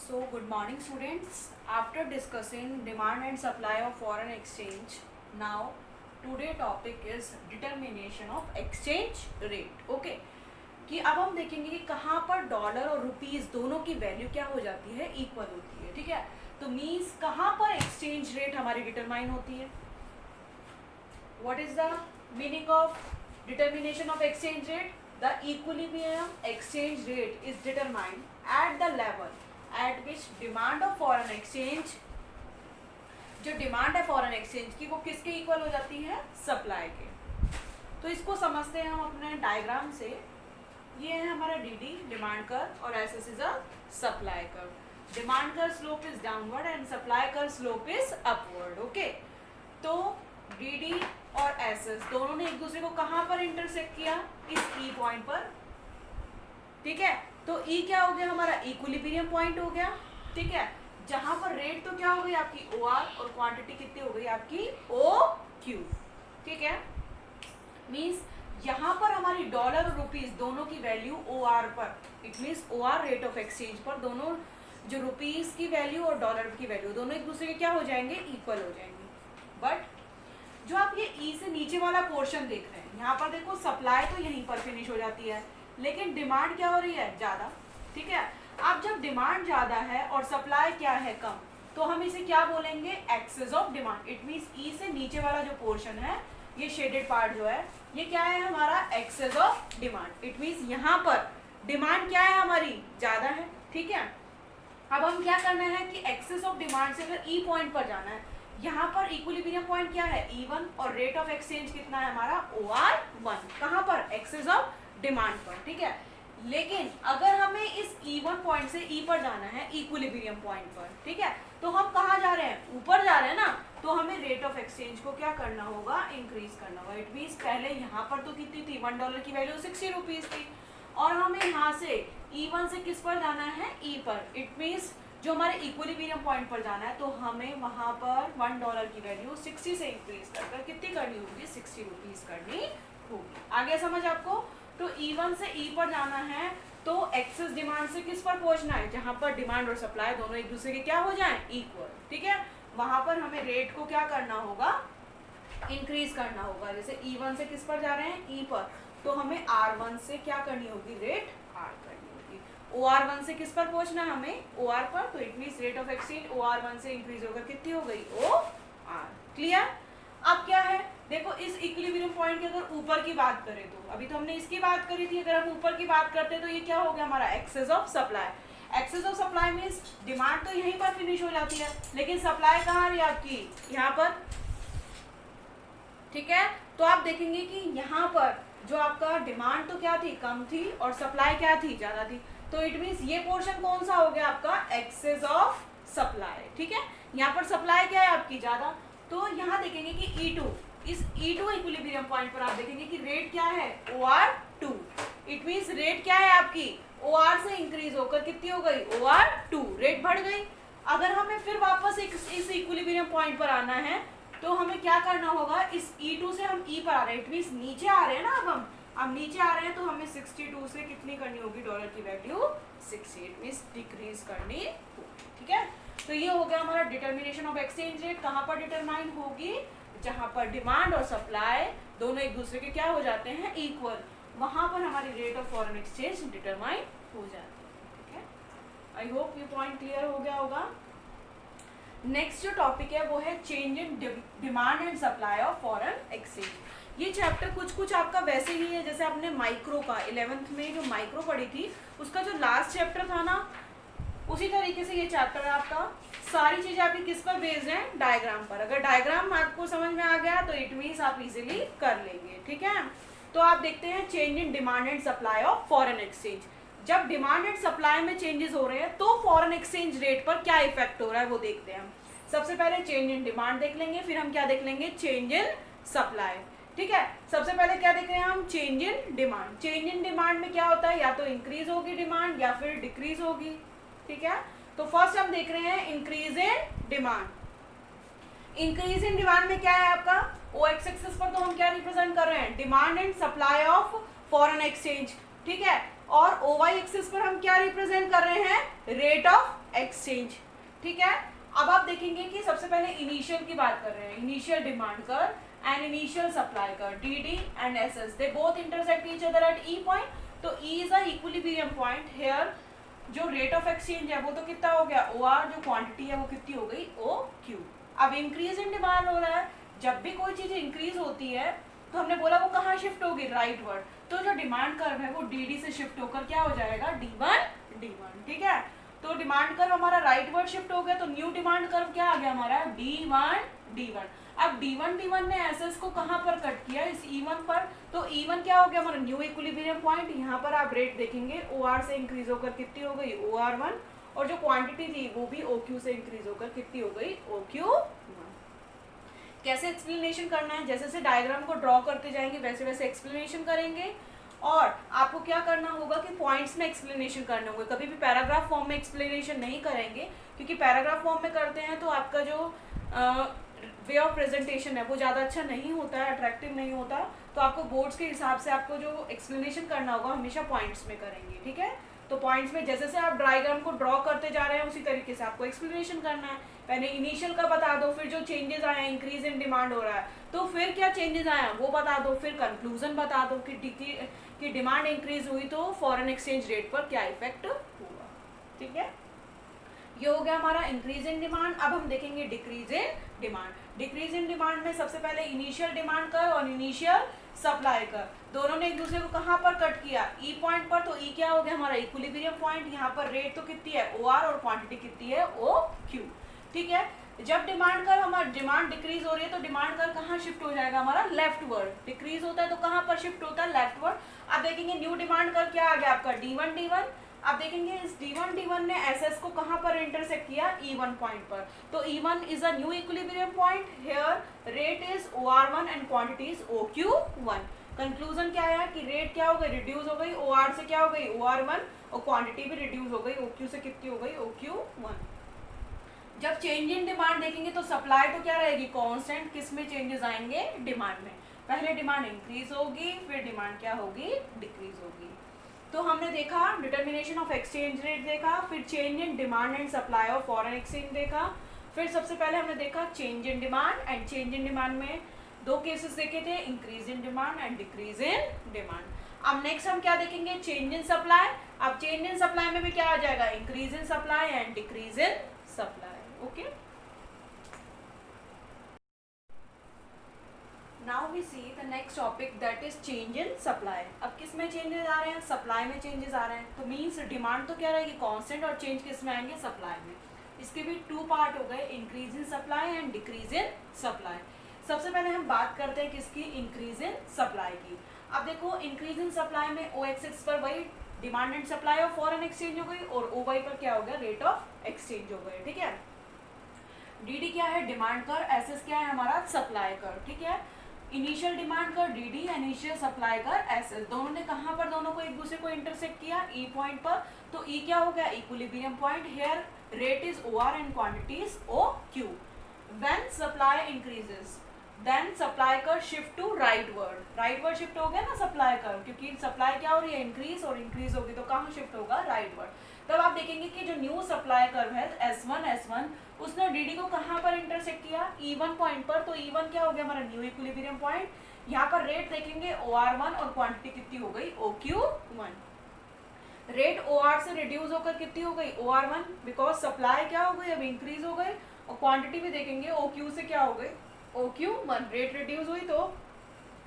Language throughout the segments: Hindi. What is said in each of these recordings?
So, good morning students. After discussing demand and supply of foreign exchange, now today topic is determination of exchange rate. Okay, कि अब हम देखेंगे कि कहाँ पर डॉलर और रुपीस दोनों की वैल्यू क्या हो जाती है, इक्वल होती है. ठीक है, तो मीन्स कहाँ पर एक्सचेंज रेट हमारी डिटरमाइन होती है. What is the meaning of determination of exchange rate? The equilibrium exchange rate is determined at the level at which demand of foreign exchange, जो डिमांड है फॉरेन एक्सचेंज की, वो किसके इक्वल हो जाती है? सप्लाई के. तो इसको समझते हैं हम अपने डायग्राम से. ये है हमारा डी डिमांड कर्व और S is a supply curve. Demand curve slope is downward and supply curve slope is upward. Okay, तो डी और एस दोनों ने एक दूसरे को कहाँ पर इंटरसेक्ट किया? इस ई पॉइंट पर. ठीक है, तो ई क्या हो गया? हमारा इक्विलिब्रियम पॉइंट हो गया. ठीक है, जहां पर रेट तो क्या हो गई आपकी ओ आर और क्वांटिटी कितनी हो गई आपकी ओ क्यू. ठीक है, मीन्स यहाँ पर हमारी डॉलर और रुपीस दोनों की वैल्यू ओ आर पर, it means O R rate of exchange पर दोनों जो रुपीस की वैल्यू और डॉलर की वैल्यू दोनों एक दूसरे के क्या हो जाएंगे? इक्वल हो जाएंगे. बट जो आप ये ई से नीचे वाला पोर्शन देख रहे हैं, यहाँ पर देखो सप्लाई तो यहीं पर फिनिश हो जाती है, लेकिन डिमांड क्या हो रही है? ज़्यादा. ठीक है, अब जब डिमांड ज़्यादा है और सप्लाई क्या है? कम, तो हम इसे क्या बोलेंगे? Excess of demand. It means E से नीचे वाला जो पोर्शन है, ये शेडेड पार्ट जो है, ये क्या है? हमारा excess of demand. It means यहाँ पर डिमांड क्या है? हमारी ज़्यादा है. ठीक है, अब हम क्या करना है कि एक्सेस ऑफ डिमांड से अगर ई पॉइंट पर जाना है, यहाँ पर इक्विलिब्रियम पॉइंट क्या है? E1 और रेट ऑफ एक्सचेंज कितना है हमारा? OR1. कहाँ पर? एक्सेस ऑफ डिमांड पर. ठीक है, लेकिन अगर हमें इस E1 पॉइंट से E पर जाना है इक्विलिब्रियम पॉइंट पर, ठीक है, तो हम कहाँ जा रहे हैं? ऊपर जा रहे हैं ना. तो हमें रेट ऑफ एक्सचेंज को क्या करना होगा? इंक्रीज करना होगा. इट मीन्स पहले यहाँ पर तो कितनी थी? $1 की वैल्यू 60 रुपीज थी, और हमें यहाँ से E1 से किस पर जाना है? E पर. इट मीन्स जो हमारे इक्विलिब्रियम पॉइंट पर जाना है, तो हमें वहां पर $1 की वैल्यू 60 से इंक्रीज कर कितनी करनी होगी? 60 रुपीज करनी होगी. आ गया समझ आपको? तो E1 से E पर जाना है, तो एक्सेस डिमांड से किस पर पहुंचना है? जहां पर डिमांड और सप्लाई दोनों एक दूसरे के क्या हो जाएं? इक्वल. ठीक है, वहां पर हमें रेट को क्या करना होगा? इंक्रीज करना होगा. जैसे E1 से किस पर जा रहे हैं? E पर, तो हमें R1 से क्या करनी होगी? रेट R करनी होगी. OR1 से किस पर पहुंचना है हमें? OR पर. तो it means rate of exchange OR1 से इंक्रीज होकर कितनी हो गई? OR. क्लियर? अब क्या है? देखो, इस इक्विलिब्रियम पॉइंट की अगर ऊपर की बात करें, तो अभी तो हमने इसकी बात करी थी, अगर हम ऊपर की बात करते तो ये क्या हो गया हमारा? Excess of supply. Excess of supply means demand तो यहीं पर फिनिश हो जाती है, लेकिन सप्लाई कहाँ रही आपकी? यहाँ पर. ठीक है, तो आप देखेंगे कि यहाँ पर जो आपका डिमांड तो क्या थी? कम थी, और सप्लाई क्या थी? ज़्यादा थी. तो इट मीन्स ये पोर्शन कौन सा हो गया आपका? Excess of supply. ठीक है, यहाँ पर सप्लाई क्या है आपकी? ज़्यादा. तो यहाँ देखेंगे कि E2, इस E2 इक्विलिब्रियम पॉइंट पर आप देखेंगे कि रेट क्या है? OR2. इट मीन्स रेट क्या है आपकी? OR से इंक्रीज होकर कितनी हो गई? OR2. रेट बढ़ गई. अगर हमें फिर वापस इस इक्विलिब्रियम पॉइंट पर आना है, तो हमें क्या करना होगा? इस E2 से हम E पर आ रहे हैं, इट मीन्स नीचे आ रहे हैं ना. अब नीचे आ रहे हैं, तो हमें 62 से कितनी करनी होगी? डॉलर की वैल्यू 60. इट मीन्स डिक्रीज करनी होगी. ठीक है, तो ये हो गया हमारा डिटर्मिनेशन ऑफ एक्सचेंज रेट. कहाँ पर डिटरमाइन होगी? जहाँ पर डिमांड और सप्लाई दोनों एक दूसरे के क्या हो जाते हैं? इक्वल. वहां पर हमारी rate of foreign exchange determine हो जाती है. ठीक है, आई होप ये पॉइंट क्लियर हो गया होगा. नेक्स्ट जो टॉपिक है वो है change in demand and supply of foreign exchange. ये चैप्टर कुछ आपका वैसे ही है जैसे आपने माइक्रो का 11th में जो माइक्रो पढ़ी थी, उसका जो लास्ट चैप्टर था ना, उसी तरीके से ये चैप्टर है आपका. सारी चीजें आपकी किस पर बेस्ड हैं? डायग्राम पर. अगर डायग्राम आपको समझ में आ गया तो इट मीन्स आप इजीली कर लेंगे. ठीक है, तो आप देखते हैं change in demand and supply of foreign exchange. जब डिमांड एंड सप्लाई में चेंजेस हो रहे हैं, तो फॉरेन एक्सचेंज रेट पर क्या इफेक्ट हो रहा है वो देखते हैं हम. सबसे पहले चेंज इन डिमांड देख लेंगे, फिर हम क्या देख लेंगे? Change in supply. ठीक है, सबसे पहले क्या देख रहे हैं हम? Change in demand. Change in demand में क्या होता है? या तो इंक्रीज होगी डिमांड या फिर डिक्रीज होगी. ठीक है, तो फर्स्ट हम देख रहे हैं increase in demand. Increase in demand में क्या है आपका? OX एक्सिस पर तो हम क्या रिप्रेजेंट कर रहे हैं? Demand and supply of foreign exchange. ठीक है, और OY एक्सिस पर हम क्या रिप्रेजेंट कर रहे हैं, रेट ऑफ एक्सचेंज। ठीक है, अब आप देखेंगे कि सबसे पहले इनिशियल की बात कर रहे हैं, इनिशियल डिमांड कर एंड इनिशियल सप्लाई कर, DD and SS they both intersect each other at E point, तो E is a equilibrium point hair. जो रेट ऑफ एक्सचेंज है वो तो कितना हो गया OR, जो क्वांटिटी है वो कितनी हो गई OQ। अब इंक्रीज इन डिमांड हो रहा है, जब भी कोई चीज इंक्रीज होती है तो हमने बोला वो कहाँ शिफ्ट होगी, राइट वर्ड, तो जो डिमांड कर्व है वो DD से शिफ्ट होकर क्या हो जाएगा, D1। ठीक है, तो डिमांड कर्व हमारा राइट वर्ड शिफ्ट हो गया, तो न्यू डिमांड कर्व क्या आ गया हमारा, D1। अब D1 ने SS को कहाँ पर कट किया, इस E1 पर, तो E1 क्या हो गया हमारा न्यू इक्विलिब्रियम पॉइंट। यहाँ पर आप रेट देखेंगे OR से इंक्रीज होकर कितनी हो गई, OR1, और जो क्वांटिटी थी वो भी OQ से इंक्रीज होकर कितनी हो गई, OQ1। कैसे एक्सप्लेनेशन करना है, जैसे जैसे डायग्राम को ड्रॉ करते जाएंगे वैसे वैसे एक्सप्लेनेशन करेंगे, और आपको क्या करना होगा कि पॉइंट्स में एक्सप्लेनेशन करने होंगे, कभी भी पैराग्राफ फॉर्म में एक्सप्लेनेशन नहीं करेंगे, क्योंकि पैराग्राफ फॉर्म में करते हैं तो आपका जो वे ऑफ प्रेजेंटेशन है वो ज़्यादा अच्छा नहीं होता है, अट्रैक्टिव नहीं होता, तो आपको बोर्ड्स के हिसाब से आपको जो एक्सप्लेनेशन करना होगा हमेशा पॉइंट्स में करेंगे। ठीक है, तो पॉइंट्स में जैसे जैसे आप डायग्राम को ड्रॉ करते जा रहे हैं उसी तरीके से आपको एक्सप्लेनेशन करना है। पहले इनिशियल का बता दो, फिर जो चेंजेस आए हैं, इंक्रीज इन डिमांड हो रहा है तो फिर क्या चेंजेस आए हैं वो बता दो, फिर कंक्लूजन बता दो कि डिमांड इंक्रीज हुई तो फॉरेन एक्सचेंज रेट पर क्या इफेक्ट हुआ। ठीक है, ये हो गया हमारा इंक्रीज इन डिमांड। अब हम देखेंगे decrease in demand. Decrease in demand में सबसे पहले इनिशियल डिमांड कर और इनिशियल सप्लाई कर, दोनों ने एक दूसरे को कहाँ पर कट किया, E पॉइंट पर, तो E क्या हो गया हमारा इक्विलिब्रियम पॉइंट। यहाँ पर रेट तो कितनी है OR और क्वांटिटी कितनी है OQ। ठीक है, जब डिमांड कर हमारा डिमांड डिक्रीज हो रही है तो डिमांड कर कहाँ शिफ्ट हो जाएगा हमारा, लेफ्ट वर्ड। डिक्रीज होता है तो कहाँ पर शिफ्ट होता है, लेफ्ट वर्ड। अब देखेंगे न्यू डिमांड कर क्या आ गया आपका D1। अब देखेंगे इस D1 ने SS को कहाँ पर इंटरसेक्ट किया, E1 पॉइंट पर, तो E1 is a new equilibrium point here, rate is OR1 and quantity is OQ1। Conclusion क्या आया कि रेट क्या हो गई, रिड्यूस हो गई, OR से क्या हो गई OR1, और क्वांटिटी भी रिड्यूस हो गई, OQ से कितनी हो गई OQ1। जब चेंज इन डिमांड देखेंगे तो सप्लाई तो क्या रहेगी कांस्टेंट, किस में चेंजेस आएंगे, डिमांड में। पहले डिमांड इंक्रीज होगी, फिर डिमांड क्या होगी, डिक्रीज होगी। तो हमने देखा डिटर्मिनेशन ऑफ एक्सचेंज रेट देखा, फिर change in demand and supply of foreign exchange देखा, फिर सबसे पहले हमने देखा change in demand, and change in demand में दो केसेस देखे थे, increase in demand and decrease in demand. अब नेक्स्ट हम क्या देखेंगे, चेंज इन सप्लाई। अब चेंज इन सप्लाई में भी क्या आ जाएगा, increase in supply and decrease in supply. Okay, now we see the next topic that is change in supply. अब किस में चेंजेस आ रहे हैं, सप्लाई में चेंजेस आ रहे हैं, तो मीन्स डिमांड तो क्या रहेगी कांस्टेंट, और चेंज किस में आएंगे, सप्लाई में। इसके भी टू पार्ट हो गए, increase in supply and decrease in supply. सबसे पहले हम बात करते हैं किसकी, इंक्रीज इन सप्लाई की। अब देखो इंक्रीज इन सप्लाई में ओ एक्सिस पर वही demand and supply of foreign exchange हो गई, और ओ वाई पर क्या हो गया, रेट ऑफ एक्सचेंज हो गए। ठीक है, डीडी क्या है, डिमांड कर, एसएस क्या है हमारा, सप्लाई कर। ठीक है, इनिशियल डिमांड कर डीडी, इनिशियल सप्लाई कर एसएस, दोनों ने कहाँ पर दोनों को एक दूसरे को इंटरसेक्ट किया, ई पॉइंट पर, तो ई क्या हो गया, equilibrium point. Here rate is OR and quantity is OQ। When supply increases then supply कर shift to rightward, rightward shift हो गया ना सप्लाई कर, क्योंकि सप्लाई क्या हो रही है, इंक्रीज, और इंक्रीज होगी तो कहाँ शिफ्ट होगा, राइट वर्ड। तब आप देखेंगे कि जो न्यू सप्लाई कर्व है S1 उसने डीडी को कहाँ पर इंटरसेक्ट किया, E1 पॉइंट पर, तो E1 क्या हो गया हमारा न्यू इक्विलिब्रियम पॉइंट। यहाँ पर रेट देखेंगे OR1 और क्वांटिटी कितनी हो गई OQ1। रेट OR से रिड्यूस होकर कितनी हो गई OR1, बिकॉज सप्लाई क्या हो गई अब इंक्रीज हो गई, और क्वांटिटी भी देखेंगे OQ से क्या हो गई OQ1। रेट रिड्यूस हुई तो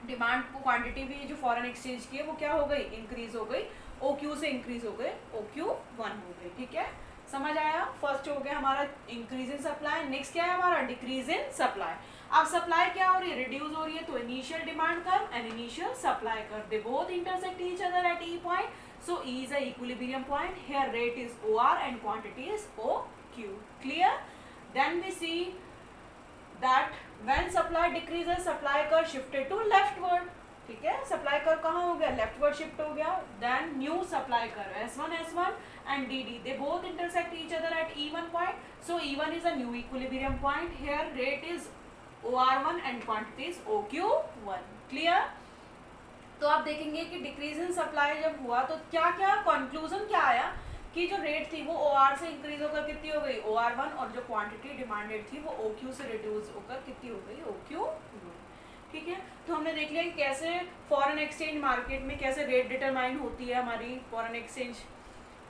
डिमांड को क्वांटिटी भी जो फॉरेन एक्सचेंज की है वो क्या हो गई, इंक्रीज हो गई, OQ से इंक्रीज हो गए OQ1 हो गई। ठीक है, समझ आया। फर्स्ट हो गया हमारा इंक्रीज इन सप्लाई, नेक्स्ट क्या है हमारा डिक्रीज इन सप्लाई। अब सप्लाई क्या हो रही है, रिड्यूस हो रही है, तो इनिशियल डिमांड कर एंड इनिशियल सप्लाई कर, they both intersect each other at E point, so E is a equilibrium point. Here rate is OR and quantity is OQ. Clear? Then we see that when supply decreases, supply curve shifted to leftward. ठीक है, सप्लाई कर्व कहाँ हो गया, लेफ्टवर्ड शिफ्ट हो गया। Then new supply curve S1 and DD, they both intersect each other at E1 point, so E1 is a new equilibrium point. Here rate is OR1 and quantity is OQ1. Clear? तो आप देखेंगे कि डिक्रीज इन सप्लाई जब हुआ तो क्या क्या कंक्लूजन क्या आया कि जो रेट थी वो OR से इंक्रीज होकर कितनी हो गई OR1, और जो क्वांटिटी डिमांडेड थी वो OQ से रिड्यूस होकर कितनी हो गई OQ। ठीक है, तो हमने देख लिया कि कैसे फॉरेन एक्सचेंज मार्केट में कैसे रेट डिटरमाइन होती है। हमारी फॉरेन एक्सचेंज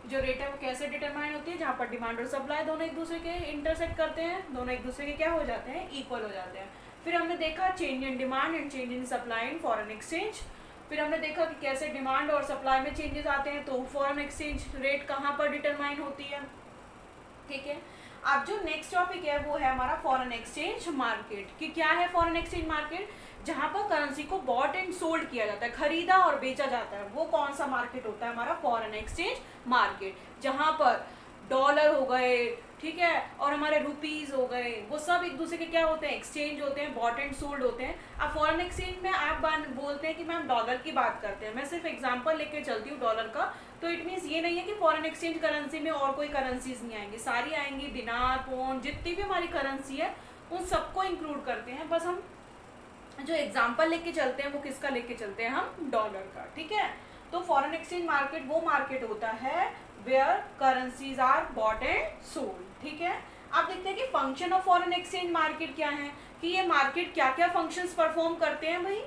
जो रेट है वो कैसे डिटरमाइन होती है, जहाँ पर डिमांड और सप्लाई दोनों एक दूसरे के इंटरसेक्ट करते हैं, दोनों एक दूसरे के क्या हो जाते हैं, इक्वल हो जाते हैं। फिर हमने देखा change in demand and change in supply in foreign exchange. फिर हमने देखा कि कैसे डिमांड और सप्लाई में चेंजेस आते हैं तो फॉरेन एक्सचेंज रेट कहाँ पर डिटरमाइन होती है। ठीक है, अब जो नेक्स्ट टॉपिक है वो है हमारा फॉरेन एक्सचेंज मार्केट। कि क्या है फॉरेन एक्सचेंज मार्केट, जहाँ पर करेंसी को बॉट एंड सोल्ड किया जाता है, खरीदा और बेचा जाता है, वो कौन सा मार्केट होता है हमारा फॉरेन एक्सचेंज मार्केट। जहाँ पर डॉलर हो गए, ठीक है, और हमारे रुपीज हो गए, वो सब एक दूसरे के क्या होते हैं, एक्सचेंज होते हैं, बॉट एंड सोल्ड होते हैं। अब फॉरेन एक्सचेंज में आप बोलते हैं कि मैम डॉलर की बात करते हैं, मैं सिर्फ एग्जांपल लेके चलती हूँ डॉलर का, तो इट मीन्स ये नहीं है कि फॉरेन एक्सचेंज करेंसी में और कोई करेंसीज नहीं आएंगी, सारी आएंगी, दिनार, पौंड, जितनी भी हमारी करेंसी है उन सबको इंक्लूड करते हैं। बस हम जो एग्जाम्पल लेके चलते हैं वो किसका लेके चलते हैं, हम डॉलर का। ठीक है, तो फॉरेन एक्सचेंज मार्केट वो मार्केट होता है where currencies are bought and sold. ठीक है, आप देखते हैं कि function of foreign exchange market क्या है, कि ये मार्केट क्या क्या फंक्शंस परफॉर्म करते हैं भाई,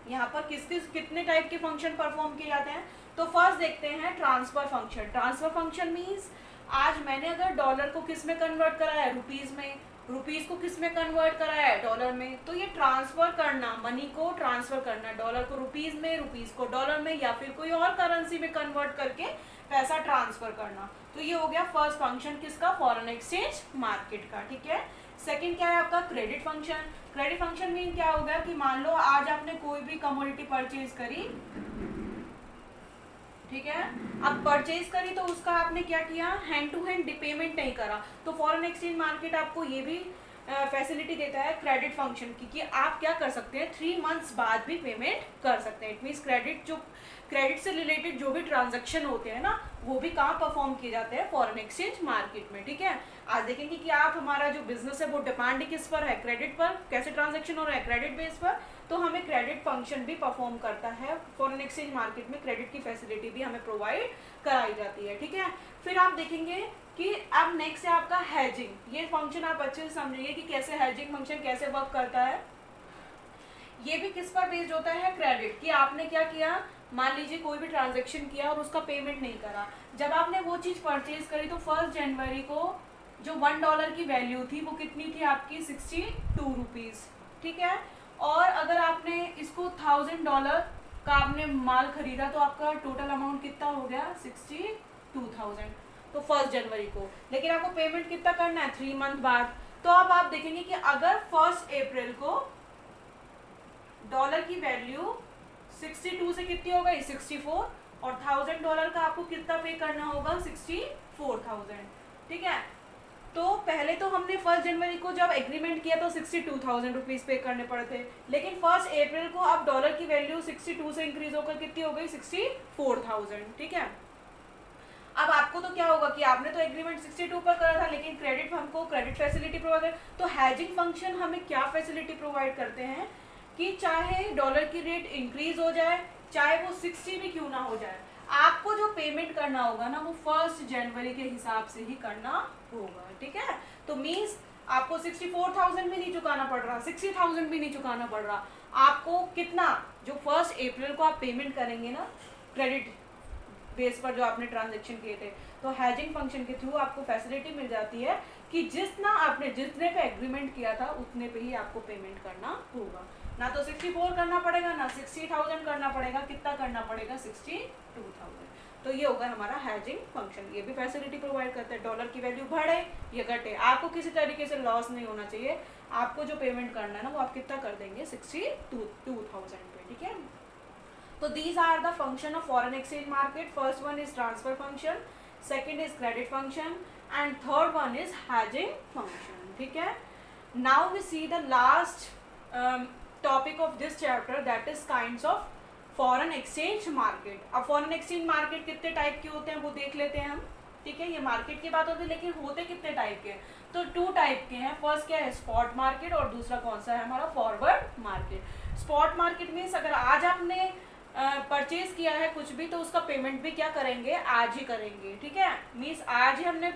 यहाँ पर कितने टाइप के फंक्शन परफॉर्म किए जाते हैं। तो फर्स्ट देखते हैं transfer function. Transfer function means आज मैंने अगर डॉलर को किस में कन्वर्ट करा है, रुपीज में, रुपीज को किस में कन्वर्ट करा है, डॉलर में, तो ये ट्रांसफर करना, मनी को ट्रांसफर करना, डॉलर को रुपीज में, रुपीज को डॉलर में, या फिर कोई और करेंसी में कन्वर्ट करके पैसा ट्रांसफर करना। तो ये हो गया फर्स्ट फंक्शन किसका, फॉरेन एक्सचेंज मार्केट का। ठीक है, सेकंड क्या है आपका credit function. Credit function mean क्या हो गया कि मान लो आज आपने कोई भी कमोडिटी परचेज करी, ठीक है, अब परचेज करी तो उसका आपने क्या किया, हैंड टू हैंड पेमेंट नहीं करा, तो फॉरेन एक्सचेंज मार्केट आपको ये भी फैसिलिटी देता है क्रेडिट फंक्शन की, कि आप क्या कर सकते हैं 3 मंथ्स बाद भी पेमेंट कर सकते हैं। इट मीन्स क्रेडिट से रिलेटेड जो भी ट्रांजैक्शन होते हैं ना, वो भी कहाँ परफॉर्म किए जाते हैं, फॉरेन एक्सचेंज मार्केट में। ठीक है, आज देखेंगे कि आप हमारा जो बिजनेस है वो डिपेंड किस पर है, क्रेडिट पर, कैसे ट्रांजैक्शन हो रहा है क्रेडिट बेस पर, तो हमें क्रेडिट फंक्शन भी परफॉर्म करता है फॉरेन एक्सचेंज मार्केट में, क्रेडिट की फैसिलिटी भी हमें प्रोवाइड कराई जाती है। ठीक है, फिर आप देखेंगे कि अब नेक्स्ट है आपका हैजिंग। ये फंक्शन आप अच्छे से समझिए कि कैसे हैजिंग फंक्शन कैसे वर्क करता है। ये भी किस पर बेस्ड होता है, क्रेडिट, कि आपने क्या किया, मान लीजिए कोई भी ट्रांजैक्शन किया और उसका पेमेंट नहीं करा, जब आपने वो चीज़ परचेज करी तो 1 जनवरी को जो $1 की वैल्यू थी वो कितनी थी आपकी, 62 रुपीज़। ठीक है, और अगर आपने इसको $1000 का आपने माल खरीदा तो आपका टोटल अमाउंट कितना हो गया, 62,000, तो 1 जनवरी को, लेकिन आपको पेमेंट कितना करना है, 3 मंथ बाद। तो अब आप देखेंगे कि अगर 1 अप्रैल को डॉलर की वैल्यू 62 से कितनी हो गई, 64, और $1000 का आपको कितना पे करना होगा, 64,000। ठीक है, तो पहले तो हमने 1 जनवरी को जब एग्रीमेंट किया तो 62,000 रुपीज़ पे करने पड़े थे, लेकिन 1 अप्रैल को अब डॉलर की वैल्यू 62 से इंक्रीज होकर कितनी हो गई, 64,000। ठीक है, अब आपको तो क्या होगा कि आपने तो एग्रीमेंट 62 पर करा था, लेकिन क्रेडिट हमको क्रेडिट फैसिलिटी प्रोवाइड, तो हैजिंग फंक्शन हमें क्या फैसिलिटी प्रोवाइड करते हैं कि चाहे डॉलर की रेट इंक्रीज हो जाए, चाहे वो 60 भी क्यों ना हो जाए, आपको जो पेमेंट करना होगा ना वो 1 जनवरी के हिसाब से ही करना होगा। ठीक है, तो मीन्स आपको 64,000 भी नहीं चुकाना पड़ रहा, 60,000 भी नहीं चुकाना पड़ रहा, आपको कितना, जो 1 अप्रैल को आप पेमेंट करेंगे ना क्रेडिट बेस पर जो आपने ट्रांजैक्शन किए थे, तो हैजिंग फंक्शन के थ्रू आपको फैसिलिटी मिल जाती है कि जितने पे एग्रीमेंट किया था उतने पे ही आपको पेमेंट करना होगा, ना तो 64 करना पड़ेगा, ना 60,000 करना पड़ेगा, कितना करना पड़ेगा, 62,000। तो ये होगा हमारा हैजिंग फंक्शन, ये भी फैसिलिटी प्रोवाइड करता है, डॉलर की वैल्यू बढ़े या घटे, आपको किसी तरीके से लॉस नहीं होना चाहिए, आपको जो पेमेंट करना है ना वो आप कितना कर देंगे, 62,000 पे। ठीक है, तो these are the function of foreign exchange market. First one is transfer function, second is credit function, and third one is hedging function. ठीक है, now we see the last topic of this chapter, that is kinds of foreign exchange market. अब foreign exchange market कितने टाइप के होते हैं वो देख लेते हैं हम। ठीक है, ये मार्केट की बात होती है, लेकिन होते कितने टाइप के, तो 2 टाइप के हैं। फर्स्ट क्या है, स्पॉट मार्केट, और दूसरा कौन सा है हमारा, forward market. Spot market means अगर आज आपने परचेज किया है कुछ भी, तो उसका पेमेंट भी क्या करेंगे, आज ही करेंगे, ठीक है। मीन्स आज ही हमने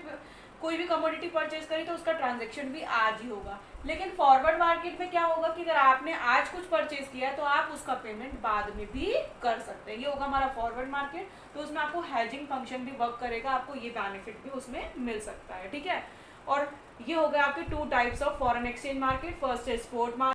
कोई भी कमोडिटी परचेज करी तो उसका ट्रांजेक्शन भी आज ही होगा। लेकिन फॉरवर्ड मार्केट में क्या होगा कि अगर आपने आज कुछ परचेज किया है तो आप उसका पेमेंट बाद में भी कर सकते हैं। ये होगा हमारा फॉरवर्ड मार्केट। तो उसमें आपको हेजिंग फंक्शन भी वर्क करेगा, आपको ये बेनिफिट भी उसमें मिल सकता है, ठीक है। और ये हो गया आपके 2 types of foreign exchange market. First है स्पॉट मार्केट,